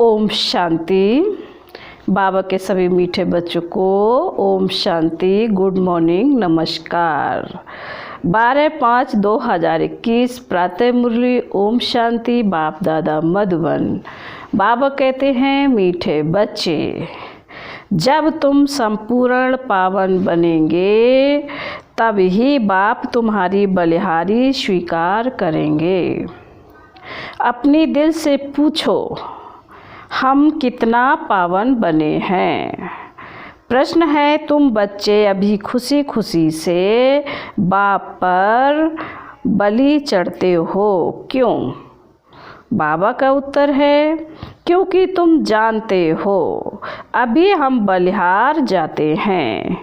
ओम शांति। बाबा के सभी मीठे बच्चों को ओम शांति, गुड मॉर्निंग, नमस्कार। 12/5/2021 प्रातः मुरली ओम शांति, बाप दादा मधुबन। बाबा कहते हैं, मीठे बच्चे, जब तुम संपूर्ण पावन बनेंगे तब ही बाप तुम्हारी बलिहारी स्वीकार करेंगे। अपनी दिल से पूछो, हम कितना पावन बने हैं। प्रश्न है, तुम बच्चे अभी खुशी खुशी से बाप पर बलि चढ़ते हो, क्यों? बाबा का उत्तर है, क्योंकि तुम जानते हो अभी हम बलिहार जाते हैं,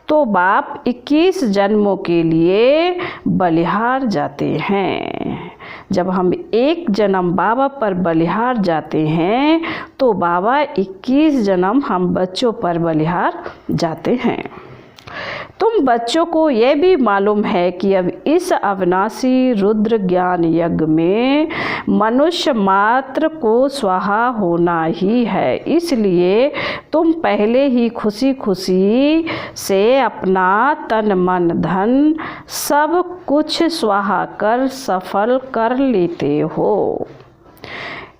तो बाप 21 जन्मों के लिए बलिहार जाते हैं। जब हम एक जन्म बाबा पर बलिहार जाते हैं तो बाबा 21 जन्म हम बच्चों पर बलिहार जाते हैं। तुम बच्चों को यह भी मालूम है कि अब इस अविनाशी रुद्र ज्ञान यज्ञ में मनुष्य मात्र को स्वाहा होना ही है, इसलिए तुम पहले ही खुशी खुशी से अपना तन मन धन सब कुछ स्वाहा कर सफल कर लेते हो।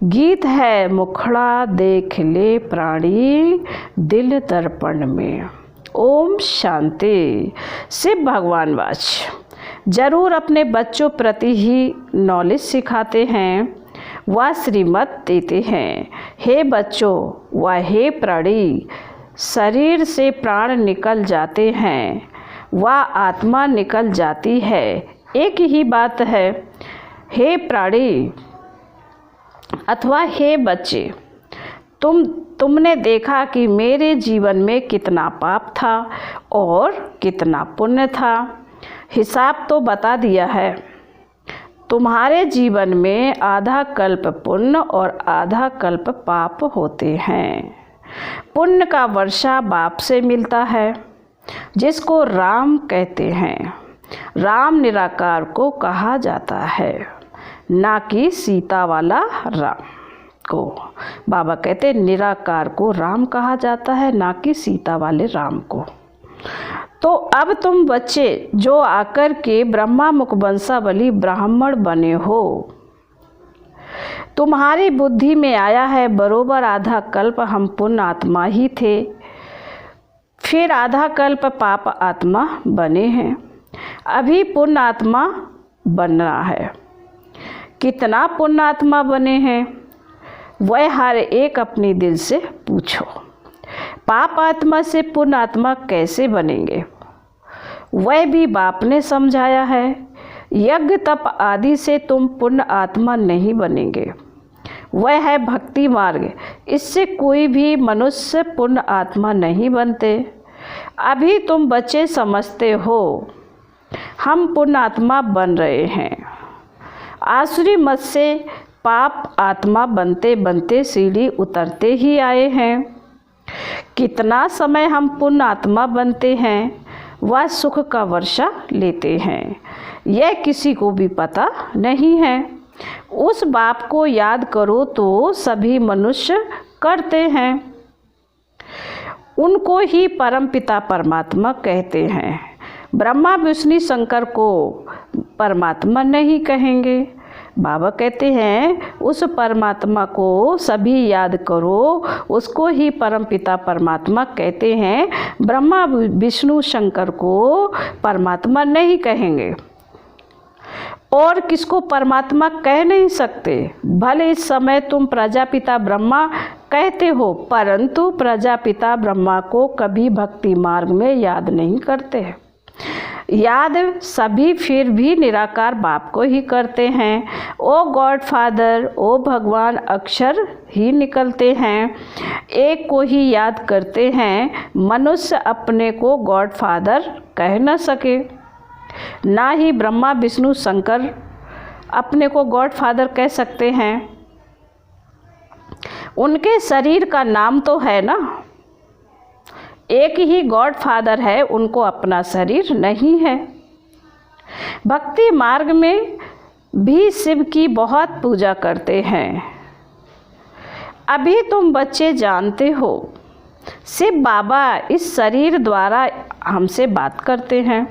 गीत है, मुखड़ा देख ले प्राणी दिल दर्पण में। ओम शांति। शिव भगवान वाच जरूर अपने बच्चों प्रति ही नॉलेज सिखाते हैं, वह श्रीमत देते हैं। हे बच्चों व हे प्राणी, शरीर से प्राण निकल जाते हैं, वह आत्मा निकल जाती है, एक ही बात है। हे प्राणी अथवा हे बच्चे, तुमने देखा कि मेरे जीवन में कितना पाप था और कितना पुण्य था। हिसाब तो बता दिया है। तुम्हारे जीवन में आधा कल्प पुण्य और आधा कल्प पाप होते हैं। पुण्य का वर्षा बाप से मिलता है, जिसको राम कहते हैं। राम निराकार को कहा जाता है, ना कि सीता वाला राम को। बाबा कहते निराकार को राम कहा जाता है, ना कि सीता वाले राम को। तो अब तुम बच्चे जो आकर के ब्रह्मा मुखवंशावली ब्राह्मण बने हो, तुम्हारी बुद्धि में आया है बरोबर आधा कल्प हम पुण्य आत्मा ही थे, फिर आधा कल्प पाप आत्मा बने हैं, अभी पुण्य आत्मा बनना है। कितना पुण्य आत्मा बने हैं वह हर एक अपनी दिल से पूछो। पाप आत्मा से पुण्य आत्मा कैसे बनेंगे वह भी बाप ने समझाया है। यज्ञ तप आदि से तुम पुण्य आत्मा नहीं बनेंगे, वह है भक्ति मार्ग, इससे कोई भी मनुष्य पुण्य आत्मा नहीं बनते। अभी तुम बच्चे समझते हो हम पुण्य आत्मा बन रहे हैं। आसुरी मत से पाप आत्मा बनते बनते सीढ़ी उतरते ही आए हैं। कितना समय हम पुण्य आत्मा बनते हैं, वह सुख का वर्षा लेते हैं, यह किसी को भी पता नहीं है। उस बाप को याद करो तो सभी मनुष्य करते हैं। उनको ही परमपिता परमात्मा कहते हैं। ब्रह्मा विष्णु शंकर को परमात्मा नहीं कहेंगे। बाबा कहते हैं उस परमात्मा को सभी याद करो, उसको ही परमपिता परमात्मा कहते हैं। ब्रह्मा विष्णु शंकर को परमात्मा नहीं कहेंगे और किसको परमात्मा कह नहीं सकते। भले इस समय तुम प्रजापिता ब्रह्मा कहते हो, परंतु प्रजापिता ब्रह्मा को कभी भक्ति मार्ग में याद नहीं करते। याद सभी फिर भी निराकार बाप को ही करते हैं। ओ गॉड फादर, ओ भगवान अक्षर ही निकलते हैं, एक को ही याद करते हैं। मनुष्य अपने को गॉड फादर कह न सके, ना ही ब्रह्मा विष्णु शंकर अपने को गॉड फादर कह सकते हैं। उनके शरीर का नाम तो है ना, एक ही गॉड फादर है, उनको अपना शरीर नहीं है। भक्ति मार्ग में भी शिव की बहुत पूजा करते हैं। अभी तुम बच्चे जानते हो, सिर्फ बाबा इस शरीर द्वारा हमसे बात करते हैं।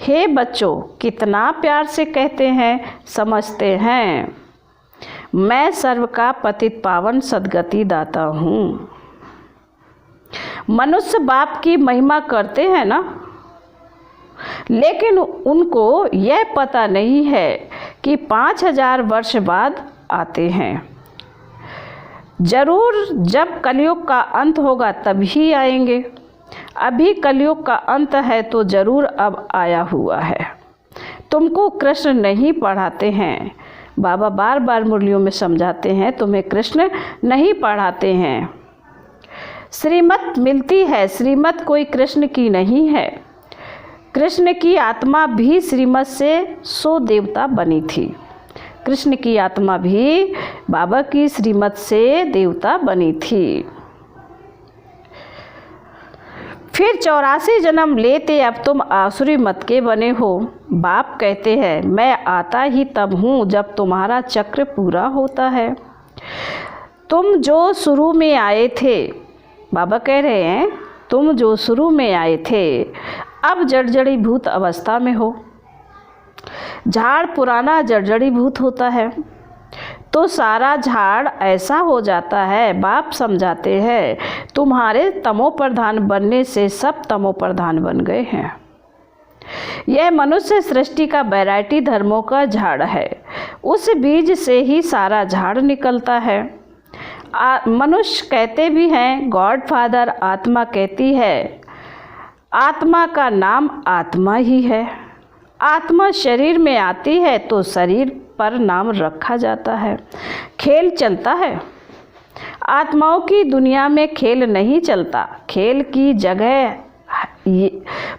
हे बच्चों, कितना प्यार से कहते हैं, समझते हैं। मैं सर्व का पतित पावन सद्गति दाता हूँ। मनुष्य बाप की महिमा करते हैं ना, लेकिन उनको यह पता नहीं है कि 5000 वर्ष बाद आते हैं। जरूर जब कलयुग का अंत होगा तभी आएंगे। अभी कलयुग का अंत है तो जरूर अब आया हुआ है। तुमको कृष्ण नहीं पढ़ाते हैं। बाबा बार बार मुरलियों में समझाते हैं, तुम्हें कृष्ण नहीं पढ़ाते हैं। श्रीमत मिलती है, श्रीमत कोई कृष्ण की नहीं है। कृष्ण की आत्मा भी श्रीमत से 100 देवता बनी थी। कृष्ण की आत्मा भी बाबा की श्रीमत से देवता बनी थी। फिर 84 जन्म लेते अब तुम आसुरी मत के बने हो। बाप कहते हैं, मैं आता ही तब हूँ जब तुम्हारा चक्र पूरा होता है। तुम जो शुरू में आए थे, बाबा कह रहे हैं, तुम जो शुरू में आए थे अब जड़जड़ी भूत अवस्था में हो। झाड़ पुराना जड़जड़ी भूत होता है तो सारा झाड़ ऐसा हो जाता है। बाप समझाते हैं, तुम्हारे तमो प्रधान बनने से सब तमो प्रधान बन गए हैं। यह मनुष्य सृष्टि का वैरायटी धर्मों का झाड़ है। उस बीज से ही सारा झाड़ निकलता है। मनुष्य कहते भी हैं, गॉड फादर आत्मा कहती है, आत्मा का नाम आत्मा ही है। आत्मा शरीर में आती है तो शरीर पर नाम रखा जाता है। खेल चलता है। आत्माओं की दुनिया में खेल नहीं चलता। खेल की जगह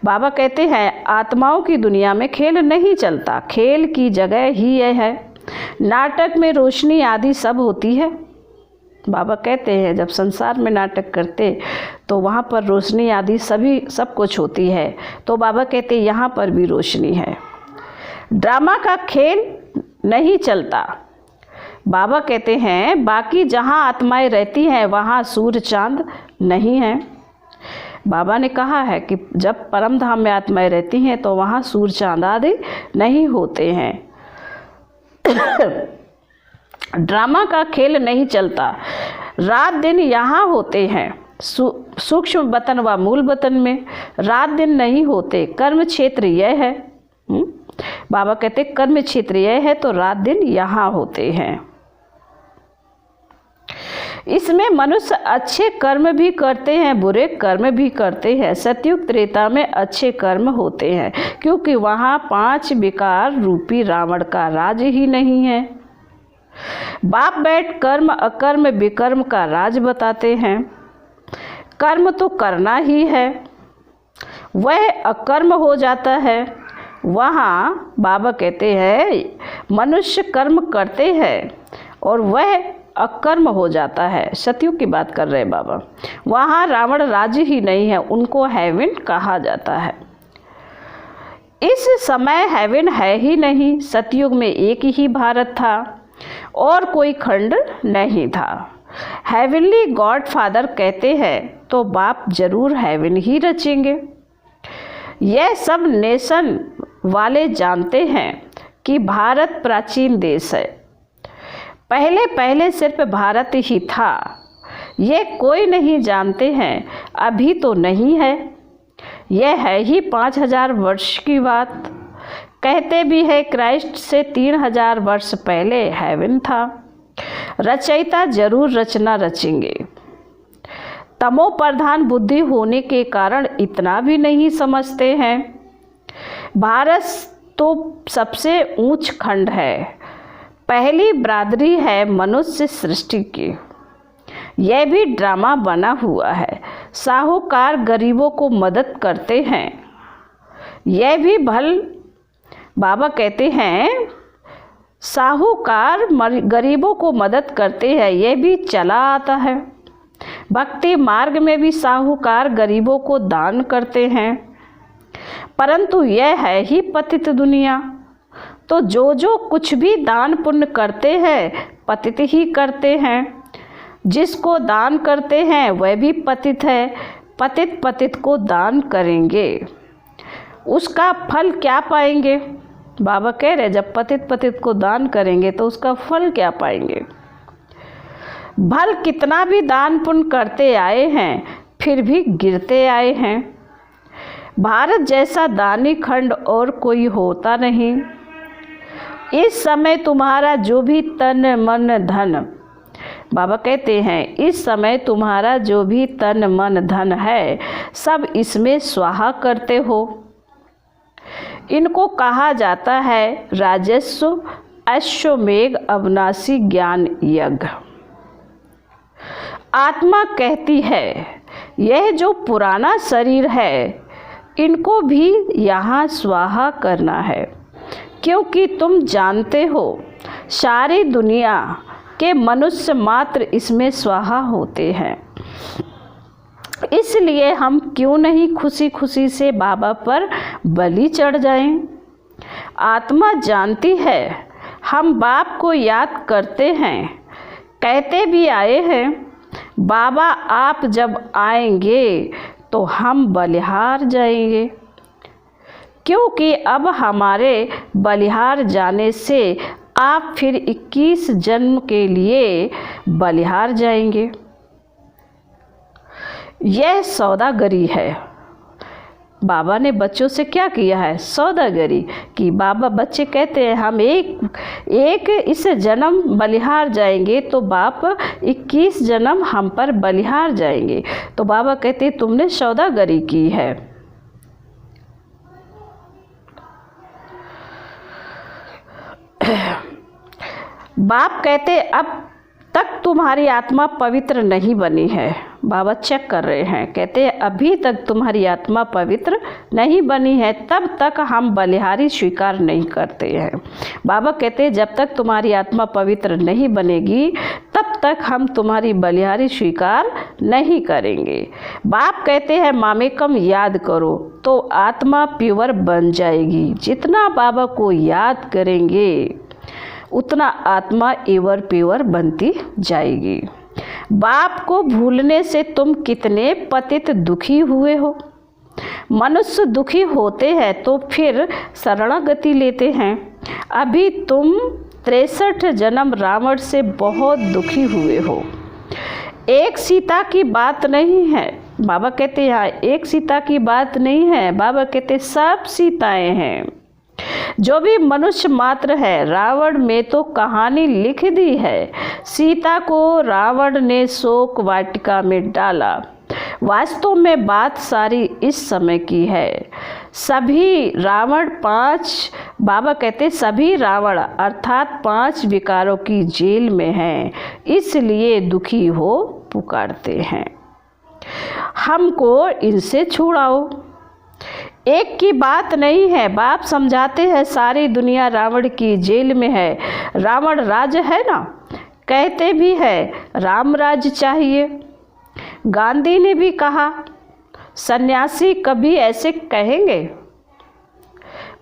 बाबा कहते हैं, आत्माओं की दुनिया में खेल नहीं चलता, खेल की जगह ही यह है। नाटक में रोशनी आदि सब होती है। बाबा कहते हैं, जब संसार में नाटक करते तो वहाँ पर रोशनी आदि सब कुछ होती है। तो बाबा कहते हैं, यहाँ पर भी रोशनी है। ड्रामा का खेल नहीं चलता। बाबा कहते हैं, बाकी जहाँ आत्माएं रहती हैं वहाँ सूर्य चांद नहीं है। बाबा ने कहा है कि जब परम धाम में आत्माएं रहती हैं तो वहाँ सूर्य चांद आदि नहीं होते हैं। ड्रामा का खेल नहीं चलता। रात दिन यहाँ होते हैं, सूक्ष्म बतन व मूल बतन में। रात दिन नहीं होते। कर्म क्षेत्र यह है। बाबा कहते कर्म क्षेत्र यह है तो रात दिन यहाँ होते हैं। इसमें मनुष्य अच्छे कर्म भी करते हैं, बुरे कर्म भी करते हैं। सतयुग त्रेता में अच्छे कर्म होते हैं क्योंकि वहाँ 5 विकार रूपी रावण का राज ही नहीं है। बाप बैठ कर्म अकर्म विकर्म का राज बताते हैं। कर्म तो करना ही है, वह अकर्म हो जाता है। वहाँ बाबा कहते हैं मनुष्य कर्म करते हैं और वह अकर्म हो जाता है। सतयुग की बात कर रहे हैं बाबा। वहाँ रावण राज्य ही नहीं है, उनको हेवन कहा जाता है। इस समय हेवन है ही नहीं। सतयुग में एक ही भारत था और कोई खंड नहीं था। हेवनली गॉड फादर कहते हैं तो बाप जरूर हेवन ही रचेंगे। यह सब नेशन वाले जानते हैं कि भारत प्राचीन देश है। पहले पहले सिर्फ भारत ही था। ये कोई नहीं जानते हैं, अभी तो नहीं है। यह है ही 5000 वर्ष की बात। कहते भी है क्राइस्ट से 3000 वर्ष पहले हेवन था। रचयिता जरूर रचना रचेंगे। तमो प्रधान बुद्धि होने के कारण इतना भी नहीं समझते हैं। भारत तो सबसे ऊंच खंड है। पहली बरादरी है मनुष्य सृष्टि की। यह भी ड्रामा बना हुआ है। साहूकार गरीबों को मदद करते हैं। यह भी बाबा कहते हैं साहूकार गरीबों को मदद करते हैं, यह भी चला आता है। भक्ति मार्ग में भी साहूकार गरीबों को दान करते हैं, परंतु यह है ही पतित दुनिया। तो जो कुछ भी दान पुण्य करते हैं पतित ही करते हैं। जिसको दान करते हैं वह भी पतित है, पतित पतित को दान करेंगे उसका फल क्या पाएंगे। बाबा कह रहे जब पतित पतित को दान करेंगे तो उसका फल क्या पाएंगे। भल कितना भी दान पुण्य करते आए हैं फिर भी गिरते आए हैं। भारत जैसा दानी खंड और कोई होता नहीं। इस समय तुम्हारा जो भी तन मन धन, बाबा कहते हैं इस समय तुम्हारा जो भी तन मन धन है सब इसमें स्वाहा करते हो। इनको कहा जाता है राजस्व अश्वमेघ अविनाशी ज्ञान यज्ञ। आत्मा कहती है यह जो पुराना शरीर है इनको भी यहाँ स्वाहा करना है, क्योंकि तुम जानते हो सारी दुनिया के मनुष्य मात्र इसमें स्वाहा होते हैं। इसलिए हम क्यों नहीं खुशी खुशी से बाबा पर बलि चढ़ जाएं। आत्मा जानती है हम बाप को याद करते हैं, कहते भी आए हैं बाबा आप जब आएंगे तो हम बलिहार जाएंगे, क्योंकि अब हमारे बलिहार जाने से आप फिर 21 जन्म के लिए बलिहार जाएंगे। यह सौदागरी है। बाबा ने बच्चों से क्या किया है, सौदागरी कि बाबा बच्चे कहते हैं हम एक इस जन्म बलिहार जाएंगे तो बाप 21 जन्म हम पर बलिहार जाएंगे। तो बाबा कहते तुमने सौदागरी की है। बाप कहते अब तक तुम्हारी आत्मा पवित्र नहीं बनी है। बाबा चेक कर रहे हैं, कहते हैं अभी तक तुम्हारी आत्मा पवित्र नहीं बनी है, तब तक हम बलिहारी स्वीकार नहीं करते हैं। बाबा कहते हैं जब तक तुम्हारी आत्मा पवित्र नहीं बनेगी तब तक हम तुम्हारी बलिहारी स्वीकार नहीं करेंगे। बाप कहते हैं मामेकम याद करो तो आत्मा प्योर बन जाएगी। जितना बाबा को याद करेंगे उतना आत्मा एवर प्योर बनती जाएगी। बाप को भूलने से तुम कितने पतित दुखी हुए हो। मनुष्य दुखी होते हैं तो फिर शरणागति लेते हैं। अभी तुम 63 जन्म रावण से बहुत दुखी हुए हो। एक सीता की बात नहीं है। बाबा कहते हैं एक सीता की बात नहीं है, बाबा कहते सब सीताएं हैं। जो भी मनुष्य मात्र है रावण में तो कहानी लिख दी है। सीता को रावण ने शोक वाटिका में डाला। वास्तव में बात सारी इस समय की है। सभी रावण बाबा कहते सभी रावण अर्थात 5 विकारों की जेल में हैं, इसलिए दुखी हो पुकारते हैं। हमको इनसे छुड़ाओ। एक की बात नहीं है। बाप समझाते हैं सारी दुनिया रावण की जेल में है। रावण राज है ना, कहते भी है राम राज चाहिए। गांधी ने भी कहा सन्यासी कभी ऐसे कहेंगे।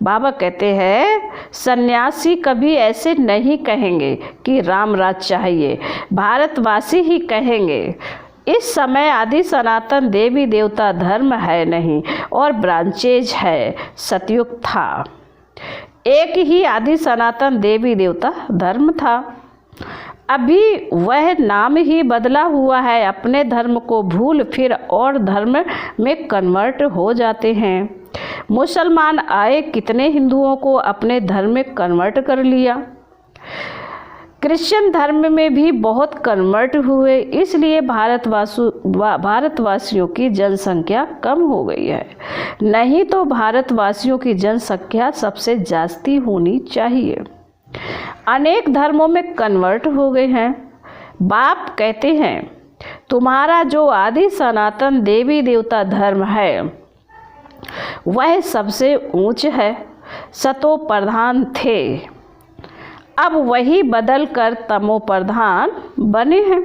बाबा कहते हैं सन्यासी कभी ऐसे नहीं कहेंगे कि राम राज चाहिए, भारतवासी ही कहेंगे। इस समय आदि सनातन देवी देवता धर्म है नहीं और ब्रांचेज है। सतयुग था, एक ही आदि सनातन देवी देवता धर्म था। अभी वह नाम ही बदला हुआ है। अपने धर्म को भूल फिर और धर्म में कन्वर्ट हो जाते हैं। मुसलमान आए, कितने हिंदुओं को अपने धर्म में कन्वर्ट कर लिया। क्रिश्चियन धर्म में भी बहुत कन्वर्ट हुए, इसलिए भारतवासियों की जनसंख्या कम हो गई है। नहीं तो भारतवासियों की जनसंख्या सबसे जास्ती होनी चाहिए। अनेक धर्मों में कन्वर्ट हो गए हैं। बाप कहते हैं तुम्हारा जो आदि सनातन देवी देवता धर्म है वह सबसे ऊंच है। सतो प्रधान थे, अब वही बदल कर तमो प्रधान बने हैं।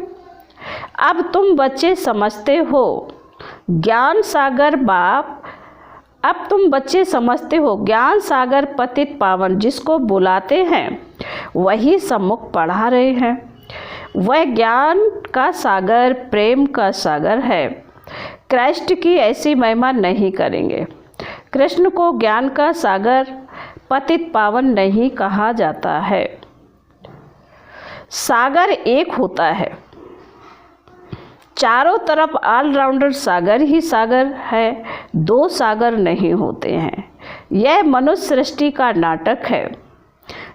अब तुम बच्चे समझते हो ज्ञान सागर बाप, अब तुम बच्चे समझते हो ज्ञान सागर पतित पावन जिसको बुलाते हैं वही सम्मुख पढ़ा रहे हैं। वह ज्ञान का सागर, प्रेम का सागर है। कृष्ण की ऐसी महिमा नहीं करेंगे। कृष्ण को ज्ञान का सागर, पतित पावन नहीं कहा जाता है। सागर एक होता है, चारों तरफ ऑलराउंडर सागर ही सागर है, दो सागर नहीं होते हैं। यह मनुष्य सृष्टि का नाटक है,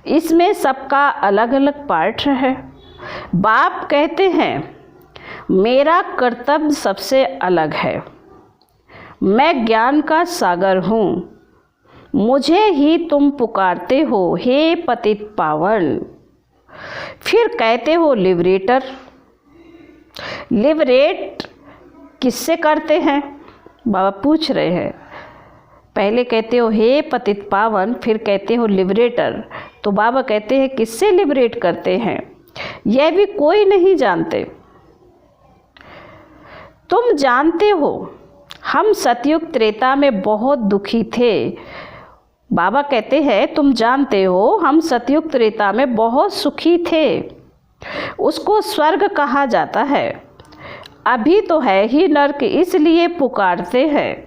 इसमें सबका अलग अलग पार्ट है। बाप कहते हैं मेरा कर्तव्य सबसे अलग है, मैं ज्ञान का सागर हूँ, मुझे ही तुम पुकारते हो हे पतित पावन। फिर कहते हो लिबरेटर। लिबरेट किससे करते हैं? बाबा पूछ रहे हैं। पहले कहते हो हे पतित पावन, फिर कहते हो लिबरेटर। तो बाबा कहते हैं किससे लिबरेट करते हैं यह भी कोई नहीं जानते। तुम जानते हो हम सतयुग त्रेता में बहुत दुखी थे। बाबा कहते हैं तुम जानते हो हम सतयुग त्रेता में बहुत सुखी थे, उसको स्वर्ग कहा जाता है। अभी तो है ही नर्क, इसलिए पुकारते हैं।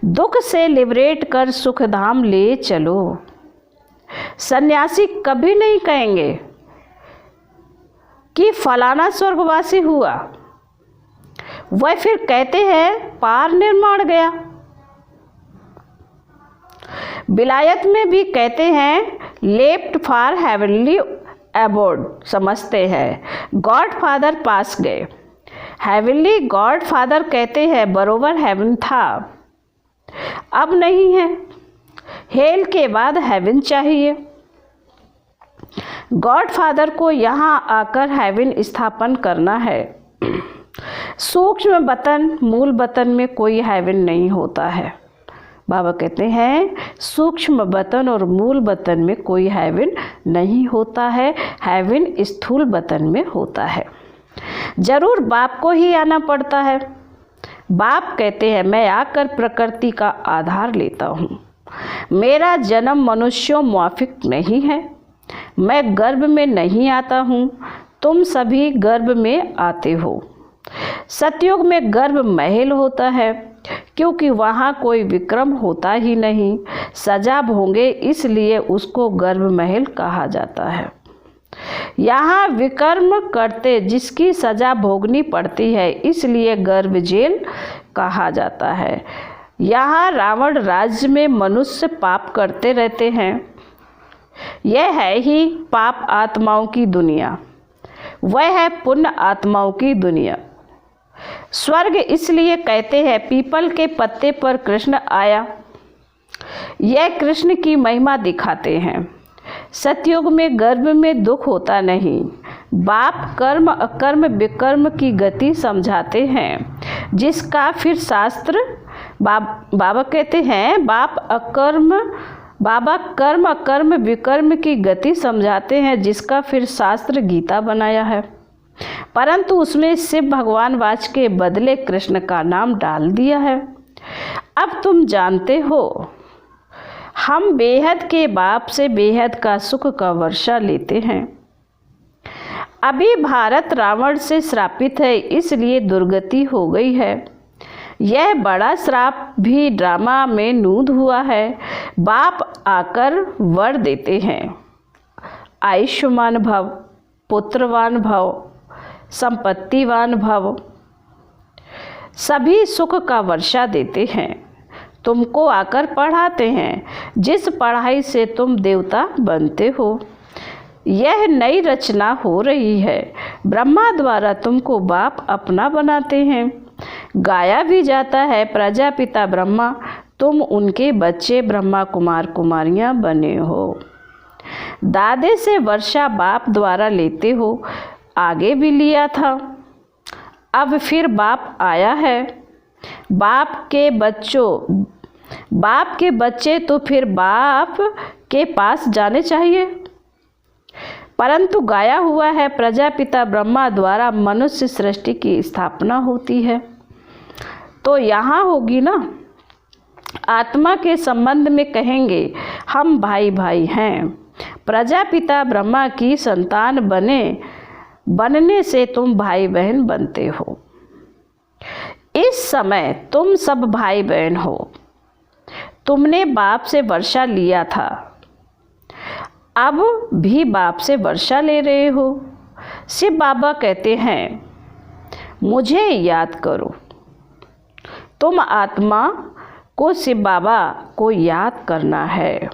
दुख से लिबरेट कर सुख धाम ले चलो। सन्यासी कभी नहीं कहेंगे कि फलाना स्वर्गवासी हुआ, वह फिर कहते हैं पार निर्माण गया। विलायत में भी कहते हैं लेफ्ट फॉर हेवनली अबोर्ड, समझते हैं गॉड फादर पास गए। हेवनली गॉड फादर कहते हैं बरोबर हेवन था, अब नहीं है। हेल के बाद हेवन चाहिए। गॉड फादर को यहाँ आकर हेवन स्थापन करना है। सूक्ष्म वतन मूल वतन में कोई हेवन नहीं होता है। बाबा कहते हैं सूक्ष्म वतन और मूल वतन में कोई हेवन नहीं होता है, हेवन स्थूल वतन में होता है। जरूर बाप को ही आना पड़ता है। बाप कहते हैं मैं आकर प्रकृति का आधार लेता हूँ, मेरा जन्म मनुष्यों मुआफिक नहीं है, मैं गर्भ में नहीं आता हूँ, तुम सभी गर्भ में आते हो। सतयुग में गर्भ महल होता है क्योंकि वहाँ कोई विक्रम होता ही नहीं, सजा भोगे इसलिए उसको गर्भ महल कहा जाता है। यहाँ विकर्म करते जिसकी सजा भोगनी पड़ती है इसलिए गर्भ जेल कहा जाता है। यहाँ रावण राज्य में मनुष्य पाप करते रहते हैं। यह है ही पाप आत्माओं की दुनिया, वह है पुण्य आत्माओं की दुनिया। स्वर्ग इसलिए कहते हैं पीपल के पत्ते पर कृष्ण आया, यह कृष्ण की महिमा दिखाते हैं। सतयुग में गर्भ में दुख होता नहीं। बाप कर्म अकर्म विकर्म की गति समझाते हैं, जिसका फिर शास्त्र बाबा कहते हैं बाबा कर्म अकर्म विकर्म की गति समझाते हैं, जिसका फिर शास्त्र गीता बनाया है। परंतु उसमें शिव भगवान वाच के बदले कृष्ण का नाम डाल दिया है। अब तुम जानते हो हम बेहद के बाप से बेहद का सुख का वर्षा लेते हैं। अभी भारत रावण से श्रापित है इसलिए दुर्गति हो गई है। यह बड़ा श्राप भी ड्रामा में नूद हुआ है। बाप आकर वर देते हैं आयुष्मान भव, पुत्रवान भव, संपत्तिवान भव, सभी सुख का वर्षा देते हैं। तुमको आकर पढ़ाते हैं, जिस पढ़ाई से तुम देवता बनते हो। यह नई रचना हो रही है, ब्रह्मा द्वारा तुमको बाप अपना बनाते हैं। गाया भी जाता है प्रजापिता ब्रह्मा, तुम उनके बच्चे ब्रह्मा कुमार कुमारियां बने हो। दादे से वर्षा बाप द्वारा लेते हो, आगे भी लिया था, अब फिर बाप आया है। बाप के बच्चे तो फिर बाप के पास जाने चाहिए। परंतु गाया हुआ है प्रजापिता ब्रह्मा द्वारा मनुष्य सृष्टि की स्थापना होती है। तो यहाँ होगी ना, आत्मा के संबंध में कहेंगे हम भाई भाई हैं, प्रजापिता ब्रह्मा की संतान बनने से तुम भाई बहन बनते हो। इस समय तुम सब भाई बहन हो। तुमने बाप से वर्षा लिया था, अब भी बाप से वर्षा ले रहे हो। शिव बाबा कहते हैं मुझे याद करो। तुम आत्मा को शिव बाबा को याद करना है।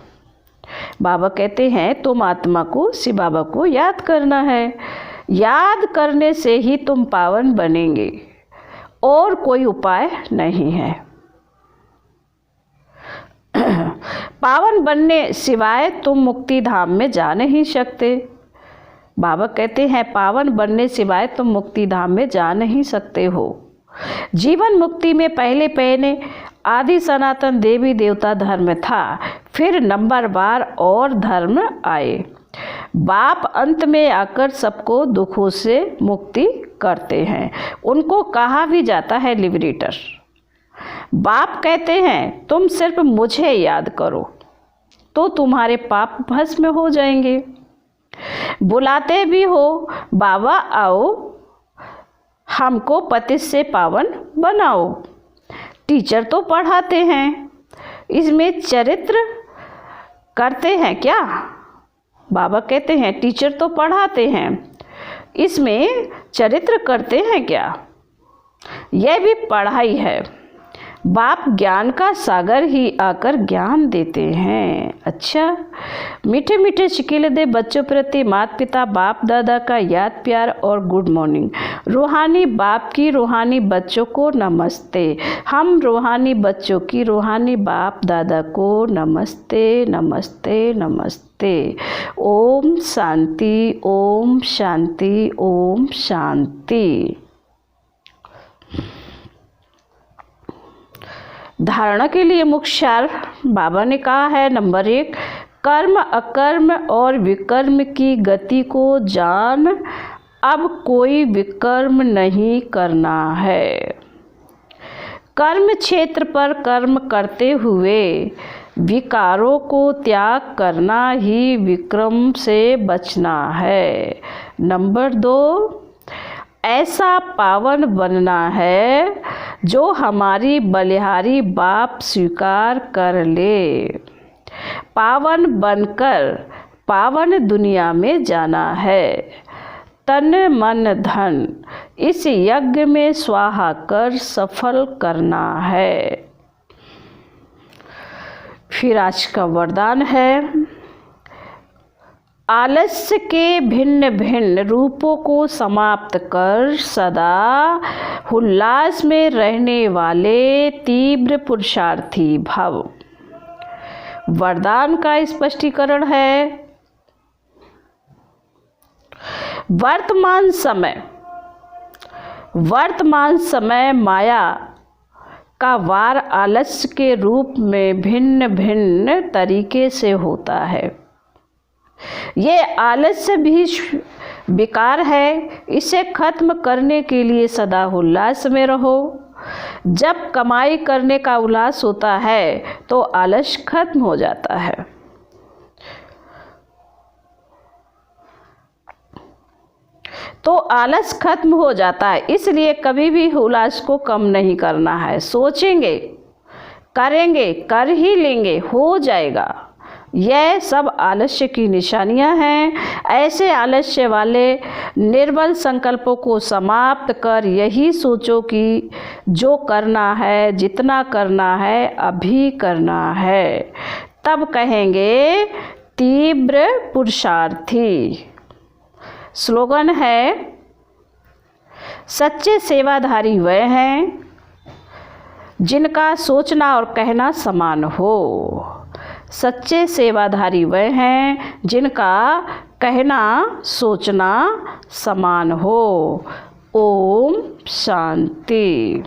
बाबा कहते हैं तुम आत्मा को शिव बाबा को याद करना है। याद करने से ही तुम पावन बनेंगे, और कोई उपाय नहीं है। पावन बनने सिवाय तुम मुक्ति धाम में जा नहीं सकते। बाबा कहते हैं पावन बनने सिवाय तुम मुक्ति धाम में जा नहीं सकते हो। जीवन मुक्ति में पहले आदि सनातन देवी देवता धर्म था, फिर नंबरवार और धर्म आए। बाप अंत में आकर सबको दुखों से मुक्ति करते हैं। उनको कहा भी जाता है लिबरेटर। बाप कहते हैं तुम सिर्फ मुझे याद करो तो तुम्हारे पाप भस्म हो जाएंगे। बुलाते भी हो बाबा आओ हमको पतित से पावन बनाओ। टीचर तो पढ़ाते हैं, इसमें चरित्र करते हैं क्या? बाबा कहते हैं टीचर तो पढ़ाते हैं, इसमें चरित्र करते हैं क्या? यह भी पढ़ाई है। बाप ज्ञान का सागर ही आकर ज्ञान देते हैं। अच्छा, मीठे मीठे शिकीले दे बच्चों प्रति माता पिता बाप दादा का याद प्यार और गुड मॉर्निंग। रूहानी बाप की रूहानी बच्चों को नमस्ते। हम रूहानी बच्चों की रूहानी बाप दादा को नमस्ते नमस्ते नमस्ते। ओम शांति, ओम शांति, ओम शांति। धारणा के लिए मुख्य सार बाबा ने कहा है, नंबर 1, कर्म अकर्म और विकर्म की गति को जान, अब कोई विकर्म नहीं करना है। कर्म क्षेत्र पर कर्म करते हुए विकारों को त्याग करना ही विक्रम से बचना है। नंबर 2, ऐसा पावन बनना है जो हमारी बलिहारी बाप स्वीकार कर ले। पावन बनकर पावन दुनिया में जाना है। तन मन धन इस यज्ञ में स्वाहा कर सफल करना है। फिर आज का वरदान है, आलस्य के भिन्न भिन्न रूपों को समाप्त कर सदा उल्लास में रहने वाले तीव्र पुरुषार्थी भव। वरदान का स्पष्टीकरण है, वर्तमान समय माया का वार आलस्य के रूप में भिन्न भिन्न तरीके से होता है। ये आलस्य भी विकार है, इसे खत्म करने के लिए सदा उल्लास में रहो। जब कमाई करने का उल्लास होता है तो आलस्य खत्म हो जाता है। तो आलस खत्म हो जाता है, इसलिए कभी भी उल्लास को कम नहीं करना है। सोचेंगे, करेंगे, कर ही लेंगे, हो जाएगा। यह सब आलस्य की निशानियां हैं। ऐसे आलस्य वाले निर्बल संकल्पों को समाप्त कर यही सोचो कि जो करना है, जितना करना है, अभी करना है। तब कहेंगे तीव्र पुरुषार्थी। स्लोगन है, सच्चे सेवाधारी वह हैं जिनका सोचना और कहना समान हो। सच्चे सेवाधारी वह हैं जिनका कहना सोचना समान हो। ओम शांति।